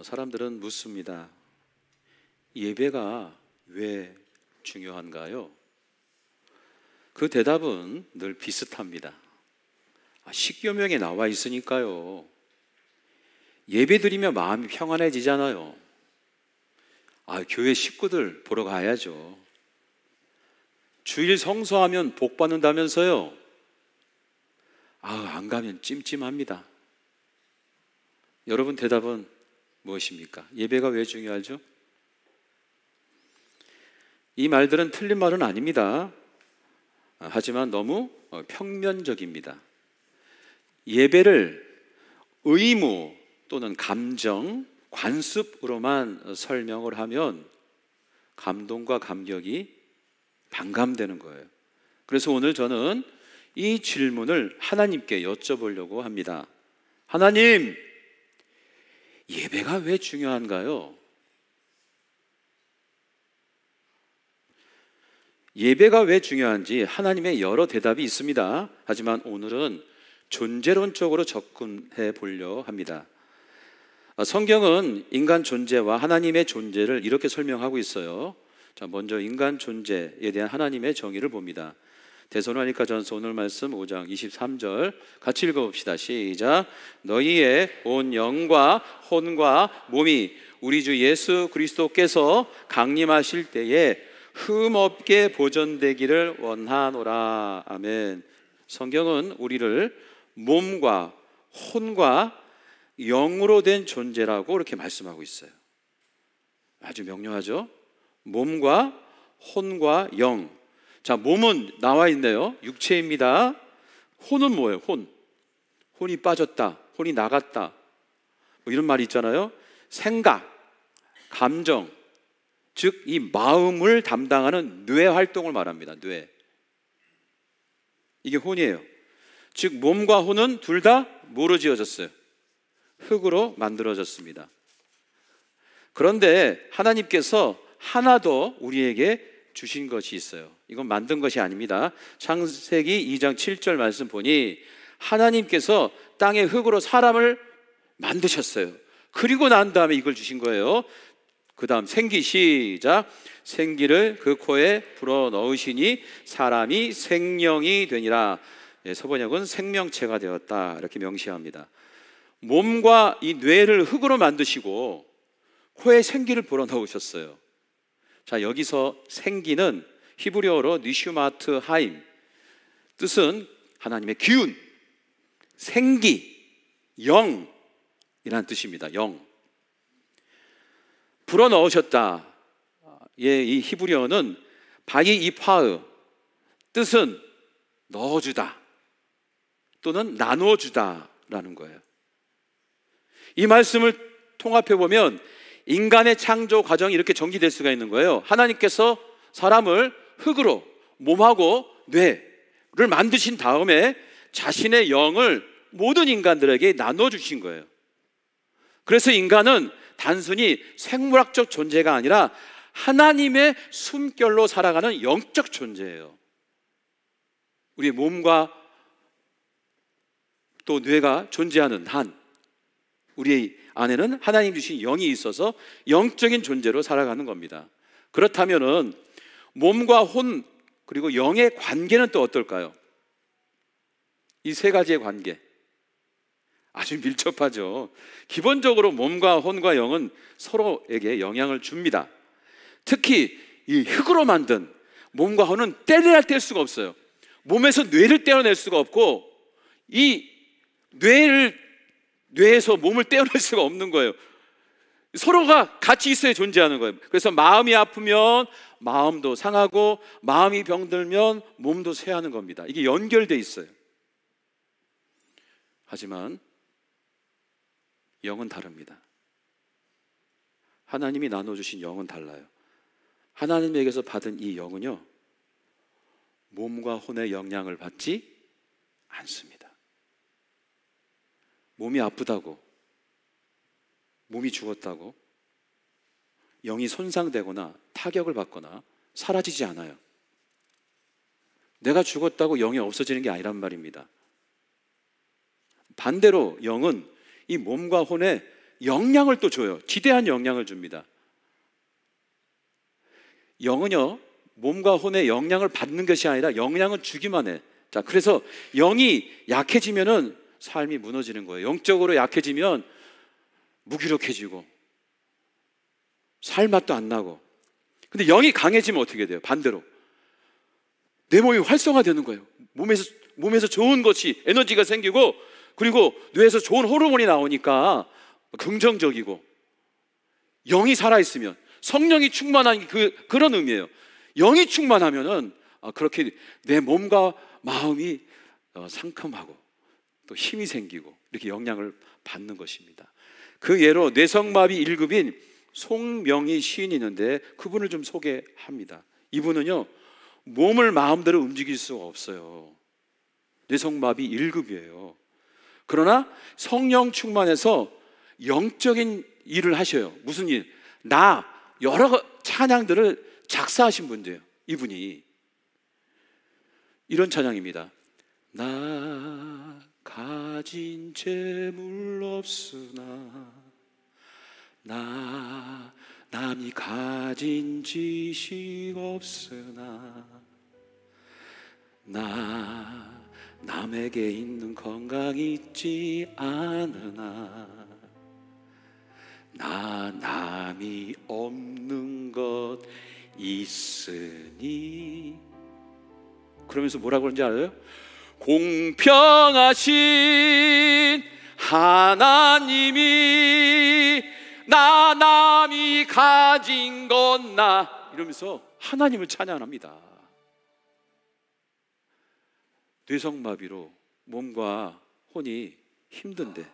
사람들은 묻습니다. 예배가 왜 중요한가요? 그 대답은 늘 비슷합니다. 십계명에 나와 있으니까요. 예배 드리면 마음이 평안해지잖아요. 교회 식구들 보러 가야죠. 주일 성수하면 복 받는다면서요. 안 가면 찜찜합니다. 여러분 대답은 무엇입니까? 예배가 왜 중요하죠? 이 말들은 틀린 말은 아닙니다. 하지만 너무 평면적입니다. 예배를 의무 또는 감정, 관습으로만 설명을 하면 감동과 감격이 반감되는 거예요. 그래서 오늘 저는 이 질문을 하나님께 여쭤보려고 합니다. 하나님, 예배가 왜 중요한가요? 예배가 왜 중요한지 하나님의 여러 대답이 있습니다. 하지만 오늘은 존재론적으로 접근해 보려 합니다. 성경은 인간 존재와 하나님의 존재를 이렇게 설명하고 있어요. 먼저 인간 존재에 대한 하나님의 정의를 봅니다. 데살로니가전서 오늘 말씀 5장 23절 같이 읽어봅시다. 시작. 너희의 온 영과 혼과 몸이 우리 주 예수 그리스도께서 강림하실 때에 흠없게 보존되기를 원하노라. 아멘. 성경은 우리를 몸과 혼과 영으로 된 존재라고 이렇게 말씀하고 있어요. 아주 명료하죠? 몸과 혼과 영. 자, 몸은 나와 있네요. 육체입니다. 혼은 뭐예요? 혼이 빠졌다, 혼이 나갔다, 이런 말이 있잖아요. 생각, 감정, 즉 이 마음을 담당하는 뇌 활동을 말합니다. 뇌. 이게 혼이에요. 즉 몸과 혼은 둘 다 뭐로 지어졌어요? 흙으로 만들어졌습니다. 그런데 하나님께서 하나 더 우리에게 주신 것이 있어요. 이건 만든 것이 아닙니다. 창세기 2장 7절 말씀 보니 하나님께서 땅의 흙으로 사람을 만드셨어요. 그리고 난 다음에 이걸 주신 거예요. 그 다음 생기 시작. 생기를 그 코에 불어 넣으시니 사람이 생명이 되니라. 서번역은 생명체가 되었다 이렇게 명시합니다. 몸과 이 뇌를 흙으로 만드시고 코에 생기를 불어 넣으셨어요. 자, 여기서 생기는 히브리어로 니슈마트 하임, 뜻은 하나님의 기운, 생기, 영이라는 뜻입니다. 영. 불어 넣으셨다. 이 히브리어는 바이 이파으, 뜻은 넣어주다 또는 나눠주다라는 거예요. 이 말씀을 통합해 보면 인간의 창조 과정이 이렇게 전개될 수가 있는 거예요. 하나님께서 사람을 흙으로 몸하고 뇌를 만드신 다음에 자신의 영을 모든 인간들에게 나눠주신 거예요. 그래서 인간은 단순히 생물학적 존재가 아니라 하나님의 숨결로 살아가는 영적 존재예요. 우리의 몸과 또 뇌가 존재하는 한 우리 안에는 하나님 주신 영이 있어서 영적인 존재로 살아가는 겁니다. 그렇다면은 몸과 혼 그리고 영의 관계는 또 어떨까요? 이 세 가지의 관계 아주 밀접하죠. 기본적으로 몸과 혼과 영은 서로에게 영향을 줍니다. 특히 이 흙으로 만든 몸과 혼은 떼내야 뗄 수가 없어요. 몸에서 뇌를 떼어낼 수가 없고 이 뇌에서 몸을 떼어낼 수가 없는 거예요. 서로가 같이 있어야 존재하는 거예요. 그래서 마음이 아프면 마음도 상하고 마음이 병들면 몸도 쇠하는 겁니다. 이게 연결돼 있어요. 하지만 영은 다릅니다. 하나님이 나눠주신 영은 달라요. 하나님에게서 받은 이 영은요, 몸과 혼의 영향을 받지 않습니다. 몸이 아프다고, 몸이 죽었다고 영이 손상되거나 타격을 받거나 사라지지 않아요. 내가 죽었다고 영이 없어지는 게 아니란 말입니다. 반대로 영은 이 몸과 혼에 영향을 또 줘요. 지대한 영향을 줍니다. 영은요, 몸과 혼의 영향을 받는 것이 아니라 영향을 주기만 해. 자, 그래서 영이 약해지면은 삶이 무너지는 거예요. 영적으로 약해지면 무기력해지고 살 맛도 안 나고. 근데 영이 강해지면 어떻게 돼요? 반대로 내 몸이 활성화되는 거예요. 몸에서 좋은 것이, 에너지가 생기고, 그리고 뇌에서 좋은 호르몬이 나오니까 긍정적이고, 영이 살아있으면, 성령이 충만한 그런 의미예요. 영이 충만하면은 그렇게 내 몸과 마음이 상큼하고 또 힘이 생기고 이렇게 영향을 받는 것입니다. 그 예로 뇌성마비 1급인 송명희 시인이 있는데 그분을 좀 소개합니다. 이분은요, 몸을 마음대로 움직일 수가 없어요. 뇌성마비 1급이에요. 그러나 성령 충만해서 영적인 일을 하셔요. 무슨 일? 여러 찬양들을 작사하신 분이에요. 이분이 이런 찬양입니다. 나 가진 재물 없으나, 나 남이 가진 지식 없으나, 나 남에게 있는 건강 있지 않으나, 나 남이 없는 것 있으니. 그러면서 뭐라고 그러는지 알아요? 공평하신 하나님이 나 남이 가진 건 나, 이러면서 하나님을 찬양합니다. 뇌성마비로 몸과 혼이 힘든데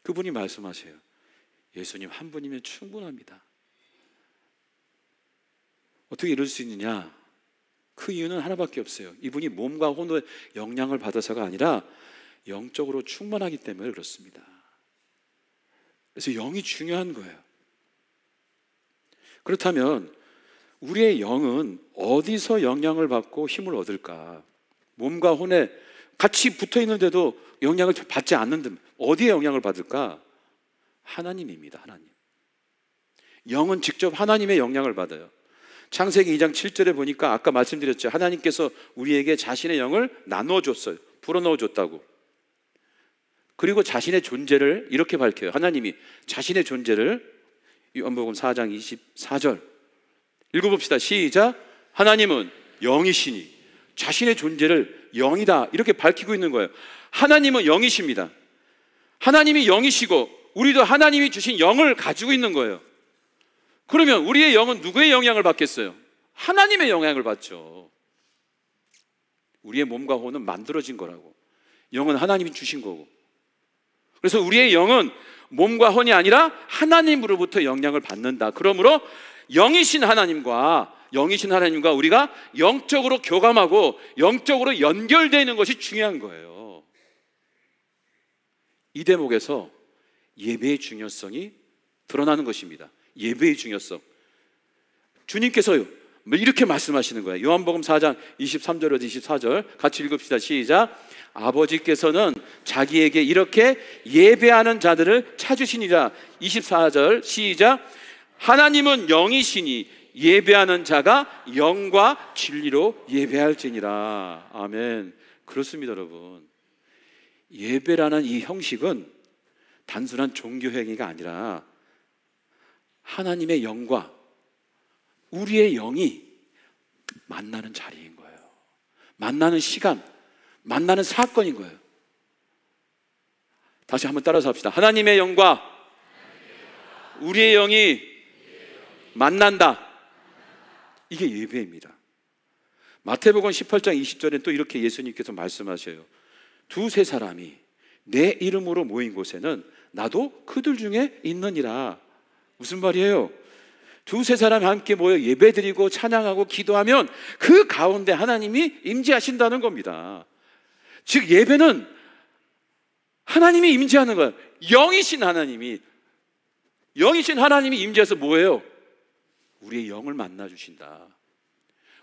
그분이 말씀하세요. 예수님 한 분이면 충분합니다. 어떻게 이럴 수 있느냐? 그 이유는 하나밖에 없어요. 이분이 몸과 혼의 영향을 받아서가 아니라 영적으로 충만하기 때문에 그렇습니다. 그래서 영이 중요한 거예요. 그렇다면 우리의 영은 어디서 영향을 받고 힘을 얻을까? 몸과 혼에 같이 붙어 있는데도 영향을 받지 않는데 어디에 영향을 받을까? 하나님입니다. 하나님. 영은 직접 하나님의 영향을 받아요. 창세기 2장 7절에 보니까 아까 말씀드렸죠. 하나님께서 우리에게 자신의 영을 나눠줬어요. 불어넣어줬다고. 그리고 자신의 존재를 이렇게 밝혀요. 하나님이 자신의 존재를 요한복음 4장 24절 읽어봅시다. 시작. 하나님은 영이시니 자신의 존재를 영이다 이렇게 밝히고 있는 거예요. 하나님은 영이십니다. 하나님이 영이시고 우리도 하나님이 주신 영을 가지고 있는 거예요. 그러면 우리의 영은 누구의 영향을 받겠어요? 하나님의 영향을 받죠. 우리의 몸과 혼은 만들어진 거라고. 영은 하나님이 주신 거고. 그래서 우리의 영은 몸과 혼이 아니라 하나님으로부터 영향을 받는다. 그러므로 영이신 하나님과 우리가 영적으로 교감하고 영적으로 연결되는 것이 중요한 거예요. 이 대목에서 예배의 중요성이 드러나는 것입니다. 예배의 중요성. 주님께서요 이렇게 말씀하시는 거예요. 요한복음 4장 23절에서 24절 같이 읽읍시다. 시작. 아버지께서는 자기에게 이렇게 예배하는 자들을 찾으시니라. 24절 시작. 하나님은 영이시니 예배하는 자가 영과 진리로 예배할지니라. 아멘. 그렇습니다, 여러분. 예배라는 이 형식은 단순한 종교 행위가 아니라 하나님의 영과 우리의 영이 만나는 자리인 거예요. 만나는 시간, 만나는 사건인 거예요. 다시 한번 따라서 합시다. 하나님의 영과 우리의 영이 만난다. 이게 예배입니다. 마태복음 18장 20절에 또 이렇게 예수님께서 말씀하셔요. 두세 사람이 내 이름으로 모인 곳에는 나도 그들 중에 있느니라. 무슨 말이에요? 두세 사람이 함께 모여 예배드리고 찬양하고 기도하면 그 가운데 하나님이 임재하신다는 겁니다. 즉 예배는 하나님이 임재하는 거예요. 영이신 하나님이 임재해서 뭐예요? 우리의 영을 만나 주신다.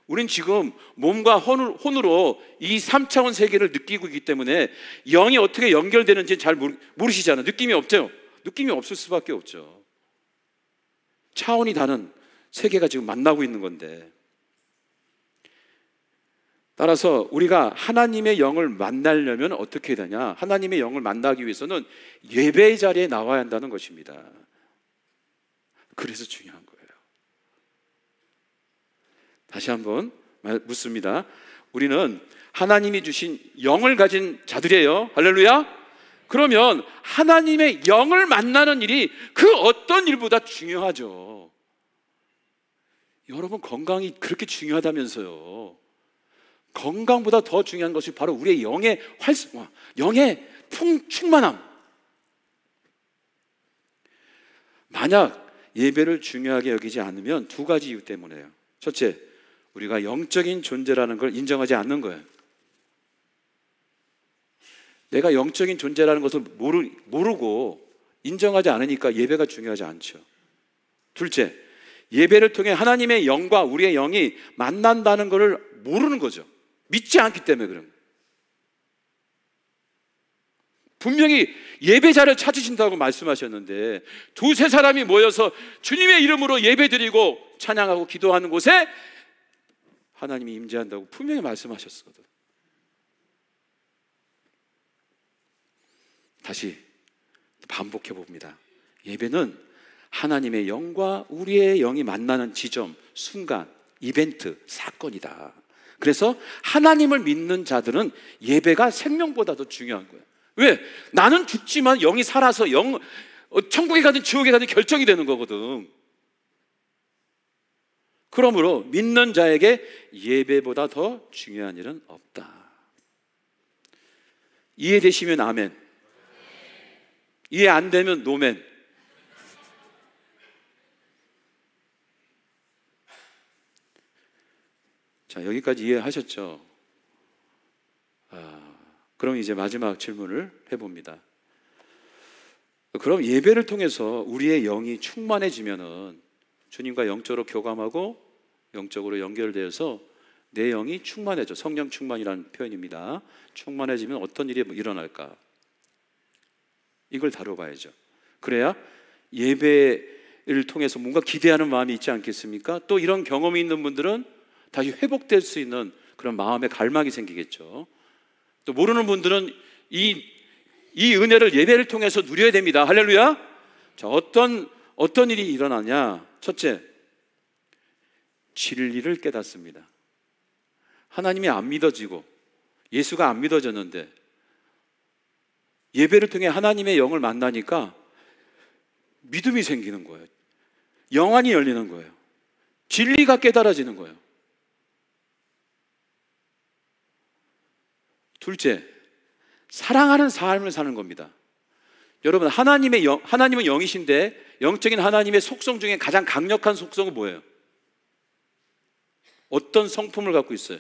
우린 지금 몸과 혼으로 이 3차원 세계를 느끼고 있기 때문에 영이 어떻게 연결되는지 잘 모르시잖아요. 느낌이 없죠? 느낌이 없을 수밖에 없죠. 차원이 다른 세계가 지금 만나고 있는 건데, 따라서 우리가 하나님의 영을 만나려면 어떻게 되냐? 하나님의 영을 만나기 위해서는 예배의 자리에 나와야 한다는 것입니다. 그래서 중요한 거예요. 다시 한번 묻습니다. 우리는 하나님이 주신 영을 가진 자들이에요. 할렐루야. 그러면 하나님의 영을 만나는 일이 그 어떤 일보다 중요하죠. 여러분, 건강이 그렇게 중요하다면서요. 건강보다 더 중요한 것이 바로 우리의 영의 활성화, 영의 충만함. 만약 예배를 중요하게 여기지 않으면 두 가지 이유 때문에요. 첫째, 우리가 영적인 존재라는 걸 인정하지 않는 거예요. 내가 영적인 존재라는 것을 모르고 인정하지 않으니까 예배가 중요하지 않죠. 둘째, 예배를 통해 하나님의 영과 우리의 영이 만난다는 것을 모르는 거죠. 믿지 않기 때문에 그런 거예요. 분명히 예배자를 찾으신다고 말씀하셨는데 두세 사람이 모여서 주님의 이름으로 예배드리고 찬양하고 기도하는 곳에 하나님이 임재한다고 분명히 말씀하셨거든. 다시 반복해 봅니다. 예배는 하나님의 영과 우리의 영이 만나는 지점, 순간, 이벤트, 사건이다. 그래서 하나님을 믿는 자들은 예배가 생명보다 더 중요한 거예요. 왜? 나는 죽지만 영이 살아서 천국에 가든 지옥에 가든 결정이 되는 거거든. 그러므로 믿는 자에게 예배보다 더 중요한 일은 없다. 이해되시면 아멘, 이해 안 되면 노멘. 자, 여기까지 이해하셨죠? 그럼 이제 마지막 질문을 해봅니다. 그럼 예배를 통해서 우리의 영이 충만해지면은 주님과 영적으로 교감하고 영적으로 연결되어서 내 영이 충만해져. 성령 충만이라는 표현입니다. 충만해지면 어떤 일이 일어날까? 이걸 다뤄봐야죠. 그래야 예배를 통해서 뭔가 기대하는 마음이 있지 않겠습니까? 또 이런 경험이 있는 분들은 다시 회복될 수 있는 그런 마음의 갈망이 생기겠죠. 또 모르는 분들은 이 은혜를 예배를 통해서 누려야 됩니다. 할렐루야. 자, 어떤 일이 일어나냐? 첫째, 진리를 깨닫습니다. 하나님이 안 믿어지고 예수가 안 믿어졌는데 예배를 통해 하나님의 영을 만나니까 믿음이 생기는 거예요. 영안이 열리는 거예요. 진리가 깨달아지는 거예요. 둘째, 사랑하는 삶을 사는 겁니다. 여러분, 하나님은 영이신데 영적인 하나님의 속성 중에 가장 강력한 속성은 뭐예요? 어떤 성품을 갖고 있어요?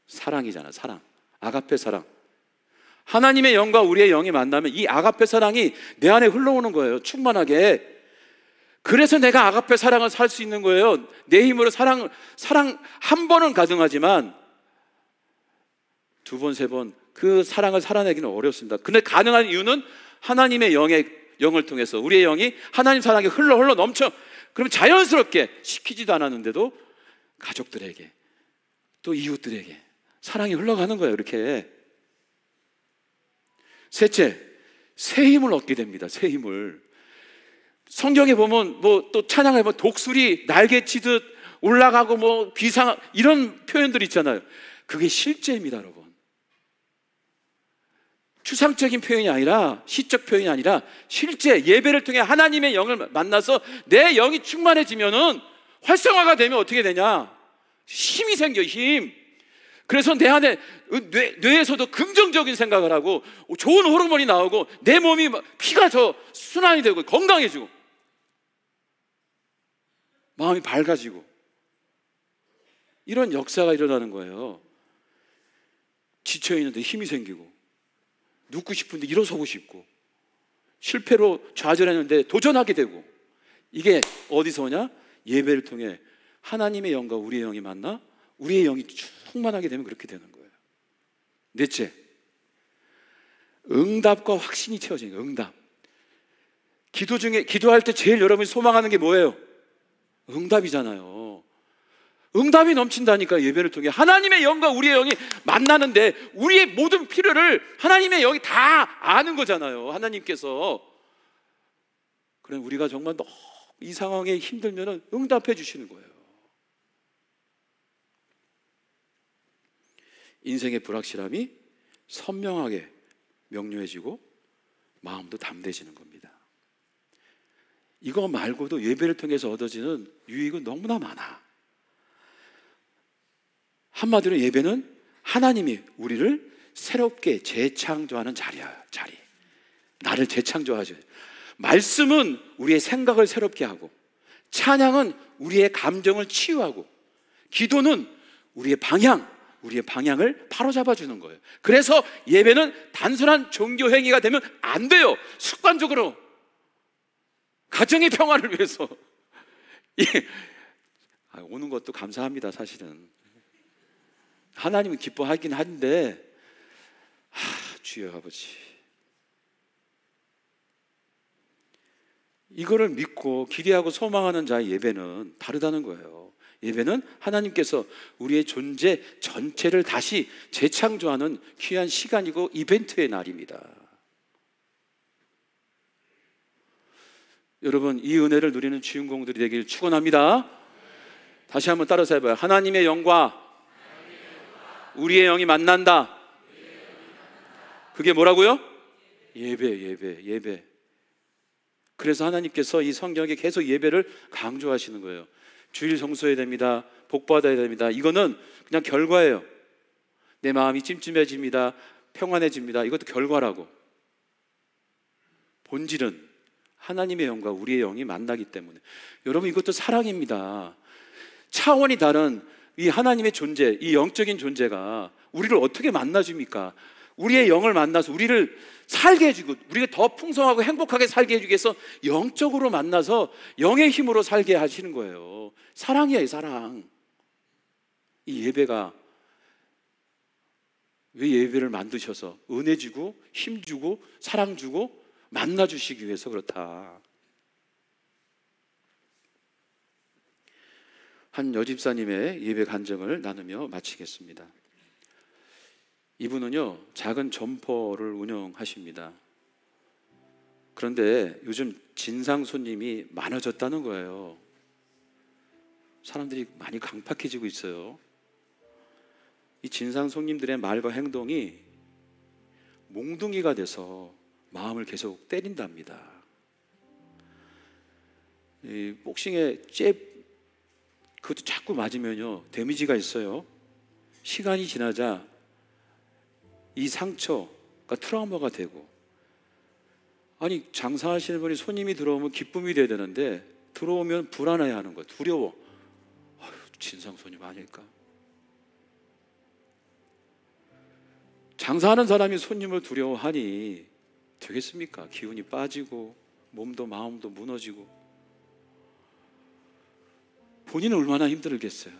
사랑이잖아. 사랑. 아가페 사랑. 하나님의 영과 우리의 영이 만나면 이 아가페 사랑이 내 안에 흘러오는 거예요. 충만하게. 그래서 내가 아가페 사랑을 살 수 있는 거예요. 내 힘으로 사랑 한 번은 가능하지만 두 번, 세 번 그 사랑을 살아내기는 어렵습니다. 근데 가능한 이유는 하나님의 영을 통해서 우리의 영이 하나님 사랑에 흘러 넘쳐. 그럼 자연스럽게 시키지도 않았는데도 가족들에게 또 이웃들에게 사랑이 흘러가는 거예요. 이렇게. 셋째, 새 힘을 얻게 됩니다. 새 힘을. 성경에 보면 또 찬양에 보면 독수리 날개치듯 올라가고 비상 이런 표현들이 있잖아요. 그게 실제입니다, 여러분. 추상적인 표현이 아니라, 시적 표현이 아니라 실제 예배를 통해 하나님의 영을 만나서 내 영이 충만해지면은 활성화가 되면 어떻게 되냐? 힘이 생겨, 힘. 그래서 내 안에 뇌에서도 긍정적인 생각을 하고 좋은 호르몬이 나오고 내 몸이 피가 더 순환이 되고 건강해지고 마음이 밝아지고 이런 역사가 일어나는 거예요. 지쳐있는데 힘이 생기고 눕고 싶은데 일어서고 싶고 실패로 좌절했는데 도전하게 되고 이게 어디서 오냐? 예배를 통해 하나님의 영과 우리의 영이 만나 우리의 영이 충만하게 되면 그렇게 되는 거예요. 넷째, 응답과 확신이 채워지는 거예요. 응답. 기도할 때 제일 여러분이 소망하는 게 뭐예요? 응답이잖아요. 응답이 넘친다니까. 예배를 통해 하나님의 영과 우리의 영이 만나는데 우리의 모든 필요를 하나님의 영이 다 아는 거잖아요. 하나님께서. 그럼 우리가 정말 너무 이 상황에 힘들면 응답해 주시는 거예요. 인생의 불확실함이 선명하게 명료해지고 마음도 담대해지는 겁니다. 이거 말고도 예배를 통해서 얻어지는 유익은 너무나 많아. 한마디로 예배는 하나님이 우리를 새롭게 재창조하는 자리야. 자리. 나를 재창조하죠. 말씀은 우리의 생각을 새롭게 하고, 찬양은 우리의 감정을 치유하고, 기도는 우리의 방향을 바로잡아 주는 거예요. 그래서 예배는 단순한 종교 행위가 되면 안 돼요. 습관적으로 가정의 평화를 위해서. 오는 것도 감사합니다. 사실은 하나님은 기뻐하긴 한데, 주여 아버지, 이거를 믿고 기대하고 소망하는 자의 예배는 다르다는 거예요. 예배는 하나님께서 우리의 존재 전체를 다시 재창조하는 귀한 시간이고 이벤트의 날입니다. 여러분, 이 은혜를 누리는 주인공들이 되길 축원합니다. 다시 한번 따라서 해봐요. 하나님의 영과 우리의 영이 만난다. 그게 뭐라고요? 예배. 그래서 하나님께서 이 성경에 계속 예배를 강조하시는 거예요. 주일 성수해야 됩니다. 복 받아야 됩니다. 이거는 그냥 결과예요. 내 마음이 찜찜해집니다. 평안해집니다. 이것도 결과라고. 본질은 하나님의 영과 우리의 영이 만나기 때문에. 여러분, 이것도 사랑입니다. 차원이 다른 이 하나님의 존재, 이 영적인 존재가 우리를 어떻게 만나줍니까? 우리의 영을 만나서 우리를 살게 해주고, 우리가 더 풍성하고 행복하게 살게 해주기 위해서 영적으로 만나서 영의 힘으로 살게 하시는 거예요. 사랑이에요, 사랑. 이 예배가, 왜 예배를 만드셔서 은혜 주고 힘 주고 사랑 주고 만나 주시기 위해서 그렇다. 한 여집사님의 예배 간증을 나누며 마치겠습니다. 이분은요, 작은 점포를 운영하십니다. 그런데 요즘 진상 손님이 많아졌다는 거예요. 사람들이 많이 강팍해지고 있어요. 이 진상 손님들의 말과 행동이 몽둥이가 돼서 마음을 계속 때린답니다. 이 복싱의 그것도 자꾸 맞으면요, 데미지가 있어요. 시간이 지나자 이 상처가 트라우마가 되고, 아니, 장사하시는 분이 손님이 들어오면 기쁨이 돼야 되는데 들어오면 불안해하는 거예요. 두려워. 진상 손님 아닐까? 장사하는 사람이 손님을 두려워하니 되겠습니까? 기운이 빠지고 몸도 마음도 무너지고, 본인은 얼마나 힘들겠어요.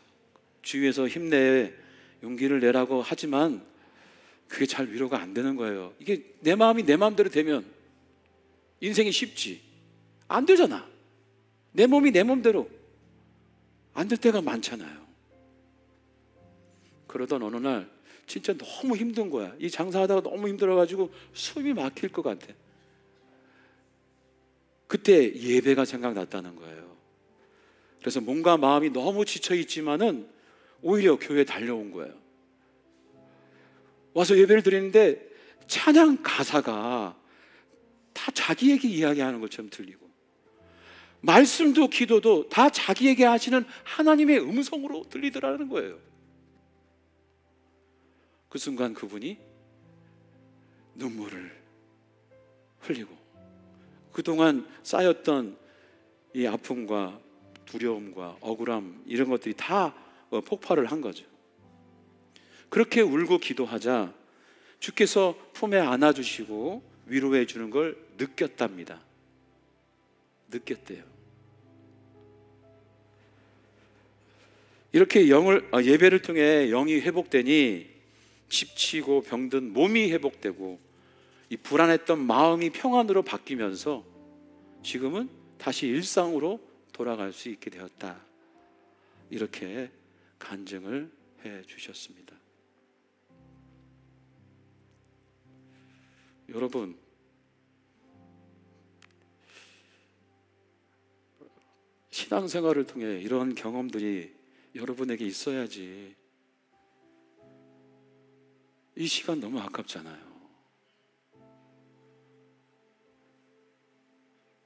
주위에서 힘내, 용기를 내라고 하지만 그게 잘 위로가 안 되는 거예요. 이게 내 마음이 내 마음대로 되면 인생이 쉽지. 안 되잖아. 내 몸이 내 몸대로 안 될 때가 많잖아요. 그러던 어느 날 진짜 너무 힘든 거야. 이 장사하다가 너무 힘들어가지고 숨이 막힐 것 같아. 그때 예배가 생각났다는 거예요. 그래서 몸과 마음이 너무 지쳐있지만은 오히려 교회에 달려온 거예요. 와서 예배를 드리는데 찬양 가사가 다 자기에게 이야기하는 것처럼 들리고, 말씀도 기도도 다 자기에게 하시는 하나님의 음성으로 들리더라는 거예요. 그 순간 그분이 눈물을 흘리고, 그동안 쌓였던 이 아픔과 두려움과 억울함, 이런 것들이 다 폭발을 한 거죠. 그렇게 울고 기도하자 주께서 품에 안아주시고 위로해 주는 걸 느꼈답니다. 느꼈대요. 이렇게 예배를 통해 영이 회복되니 지치고 병든 몸이 회복되고, 이 불안했던 마음이 평안으로 바뀌면서 지금은 다시 일상으로 돌아갈 수 있게 되었다. 이렇게 간증을 해 주셨습니다. 여러분, 신앙생활을 통해 이런 경험들이 여러분에게 있어야지. 이 시간 너무 아깝잖아요.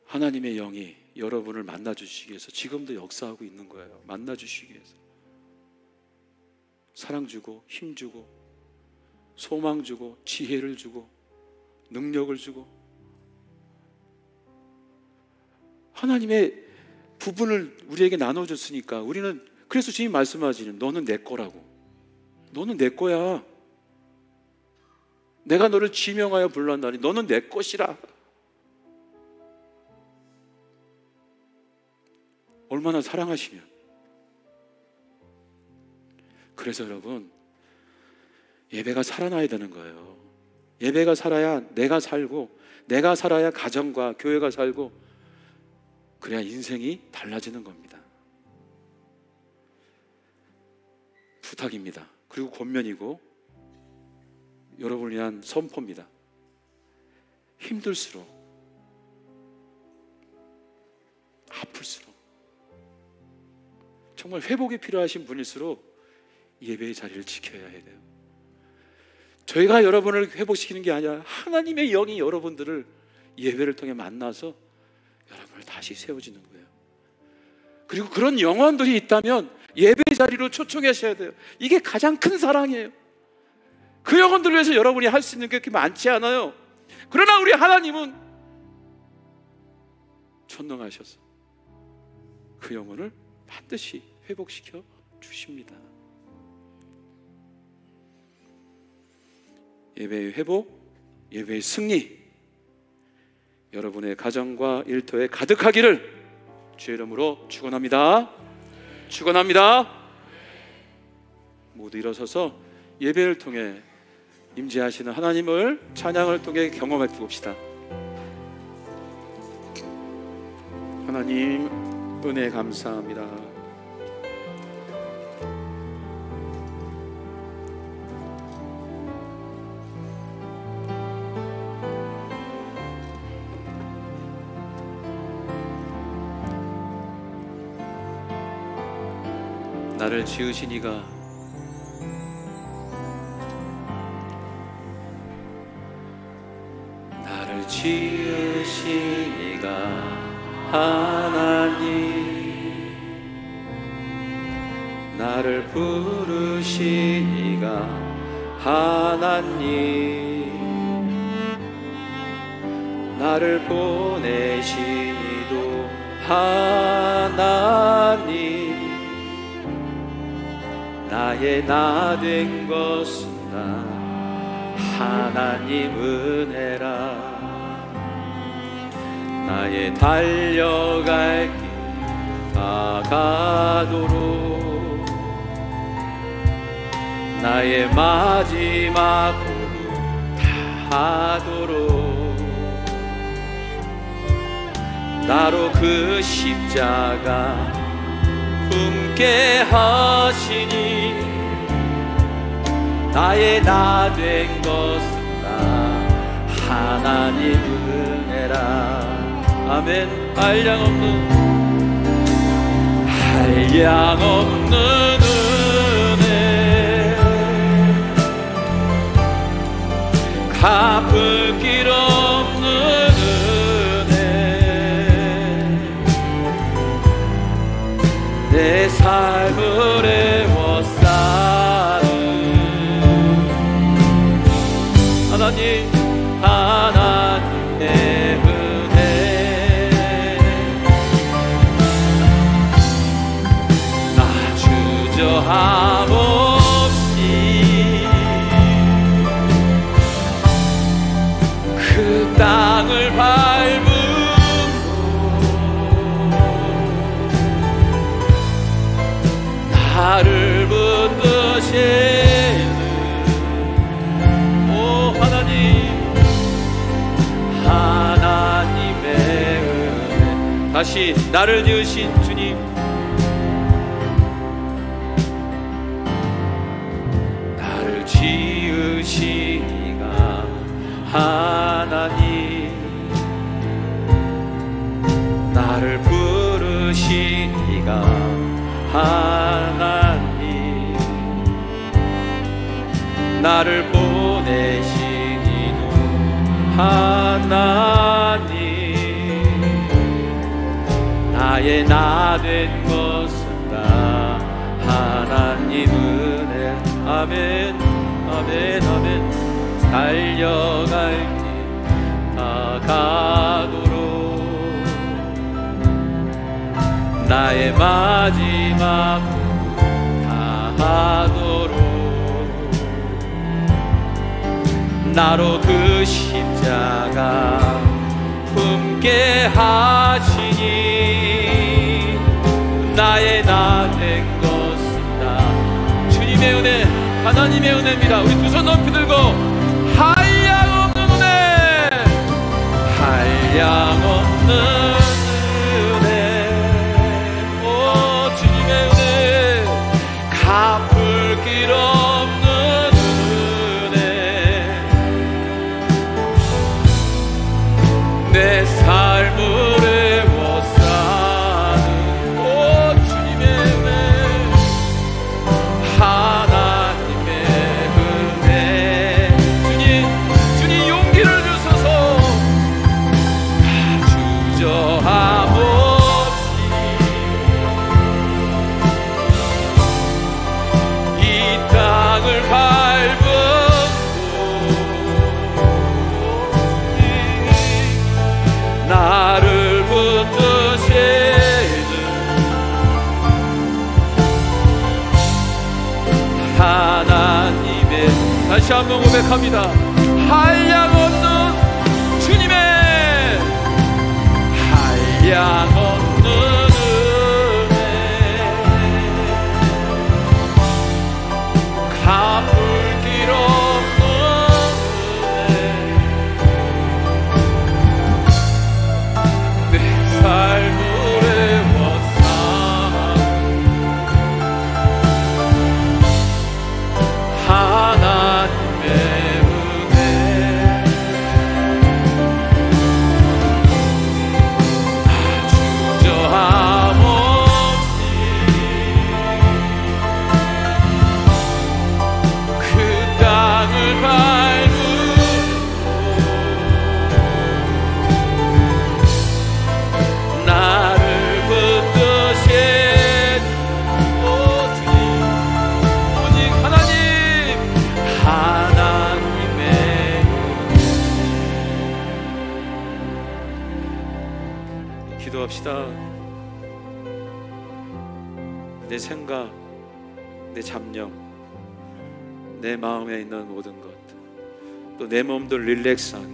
하나님의 영이 여러분을 만나주시기 위해서 지금도 역사하고 있는 거예요. 만나주시기 위해서 사랑 주고 힘 주고 소망 주고 지혜를 주고 능력을 주고, 하나님의 부분을 우리에게 나눠줬으니까 우리는, 그래서 주님 말씀하시는, 너는 내 거라고. 너는 내 거야. 내가 너를 지명하여 불렀나니 너는 내 것이라. 얼마나 사랑하시면. 그래서 여러분, 예배가 살아나야 되는 거예요. 예배가 살아야 내가 살고, 내가 살아야 가정과 교회가 살고, 그래야 인생이 달라지는 겁니다. 부탁입니다. 그리고 권면이고 여러분을 위한 선포입니다. 힘들수록, 아플수록, 정말 회복이 필요하신 분일수록 예배의 자리를 지켜야 해요. 저희가 여러분을 회복시키는 게 아니라 하나님의 영이 여러분들을 예배를 통해 만나서 여러분을 다시 세워지는 거예요. 그리고 그런 영혼들이 있다면 예배 자리로 초청하셔야 돼요. 이게 가장 큰 사랑이에요. 그 영혼들을 위해서 여러분이 할 수 있는 게 그렇게 많지 않아요. 그러나 우리 하나님은 전능하셔서 그 영혼을 반드시 회복시켜 주십니다. 예배의 회복, 예배의 승리, 여러분의 가정과 일터에 가득하기를 주의 이름으로 축원합니다. 축원합니다. 모두 일어서서 예배를 통해 임재하시는 하나님을 찬양을 통해 경험해 봅시다. 하나님 은혜 감사합니다. 나를 지으신 이가 나를 지으신 이가 하나님, 나를 부르신 이가 하나님, 나를 보내신 이도 하나님, 나의 나 된 것은 나 하나님 은혜라. 나의 달려갈 길 다가도록, 나의 마지막 호흡 다하도록, 나로 그 십자가 품게 하시니, 나의 나 된 것은 나 하나님 은혜라. 아멘. 한량 없는 은혜, 갚을 길 없는 은혜, 내 삶을 애워싸는 하나님, 하나님의 은혜, 나 주저함 없이 그 다시 나를 지으신 주님, 나를 지으신 이가 하나님, 나를 부르신 이가 하나님, 나를 보내신 이도 하나님, 나의 나 된 것은 다 하나님 은혜. 아멘 아멘 아멘. 달려갈 길 다가도록 나의 마지막 다하도록 나로 그 십자가 품게 하시니 나의 나 된 것은 다 주님의 은혜, 하나님의 은혜입니다. 우리 두 손 높이 들고 한량없는 은혜, 한량없는 은혜, 오 주님의 은혜, 갚을 길 없는 은혜, 내 삶을 애워싸는 오 주님의 은혜, 하나님의 은혜. 주님 용기를 주소서. 주저함 없이 이 땅을 밟은 나를 붙드시는 하나님의, 다시 한번 고백합니다. 한량없는 주님의 한량없는 은혜, 갚을 길 없는 은혜, 내 삶을 애워싸는 하나님의 은혜, 주저함 없이 그 땅을 밟고 나를 붙드신 오 주님, 오직 하나님, 하나님의 은혜. 기도합시다. 내 생각, 내 잡념, 내 마음에 있는 모든 것, 또 내 몸도 릴렉스하게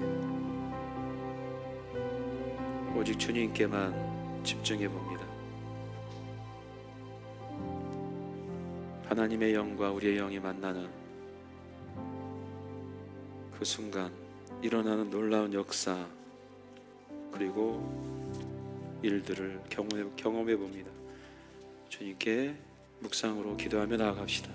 오직 주님께만 집중해 봅니다. 하나님의 영과 우리의 영이 만나는 그 순간 일어나는 놀라운 역사, 그리고 일들을 경험해 봅니다. 주님께 묵상으로 기도하며 나아갑시다.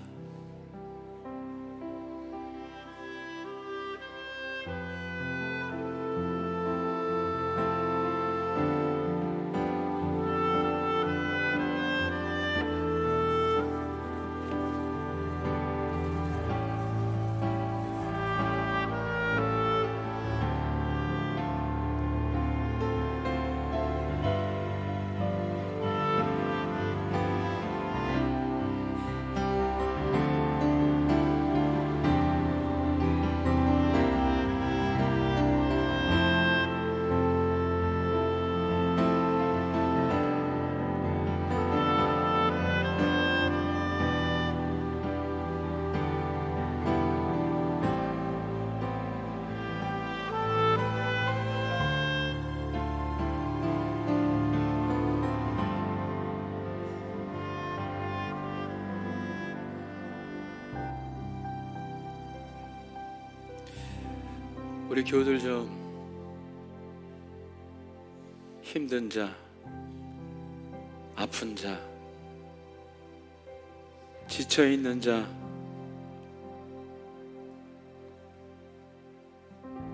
우리 교우들 중 힘든 자, 아픈 자, 지쳐 있는 자,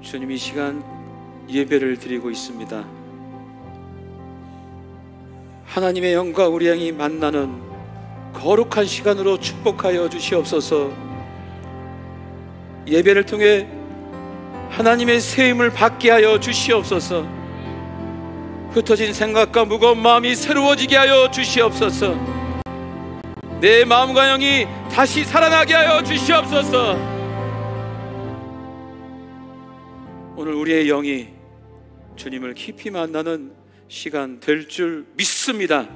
주님 이 시간 예배를 드리고 있습니다. 하나님의 영과 우리 영이 만나는 거룩한 시간으로 축복하여 주시옵소서. 예배를 통해 하나님의 세임을 받게 하여 주시옵소서. 흩어진 생각과 무거운 마음이 새로워지게 하여 주시옵소서. 내 마음과 영이 다시 살아나게 하여 주시옵소서. 오늘 우리의 영이 주님을 깊이 만나는 시간 될 줄 믿습니다.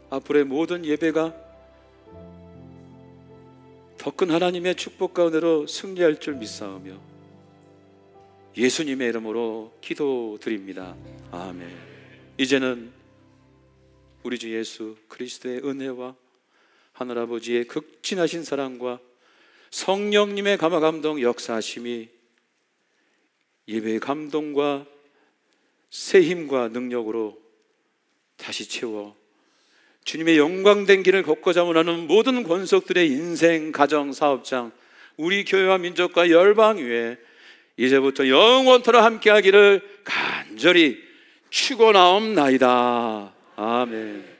앞으로의 모든 예배가 더 큰 하나님의 축복 가운데로 승리할 줄 믿사오며 예수님의 이름으로 기도드립니다. 아멘. 이제는 우리 주 예수 그리스도의 은혜와 하늘아버지의 극진하신 사랑과 성령님의 감화감동 역사하심이 예배의 감동과 새 힘과 능력으로 다시 채워 주님의 영광된 길을 걷고자 원하는 모든 권속들의 인생, 가정, 사업장, 우리 교회와 민족과 열방 위에 이제부터 영원토록 함께하기를 간절히 축원하옵나이다. 아멘.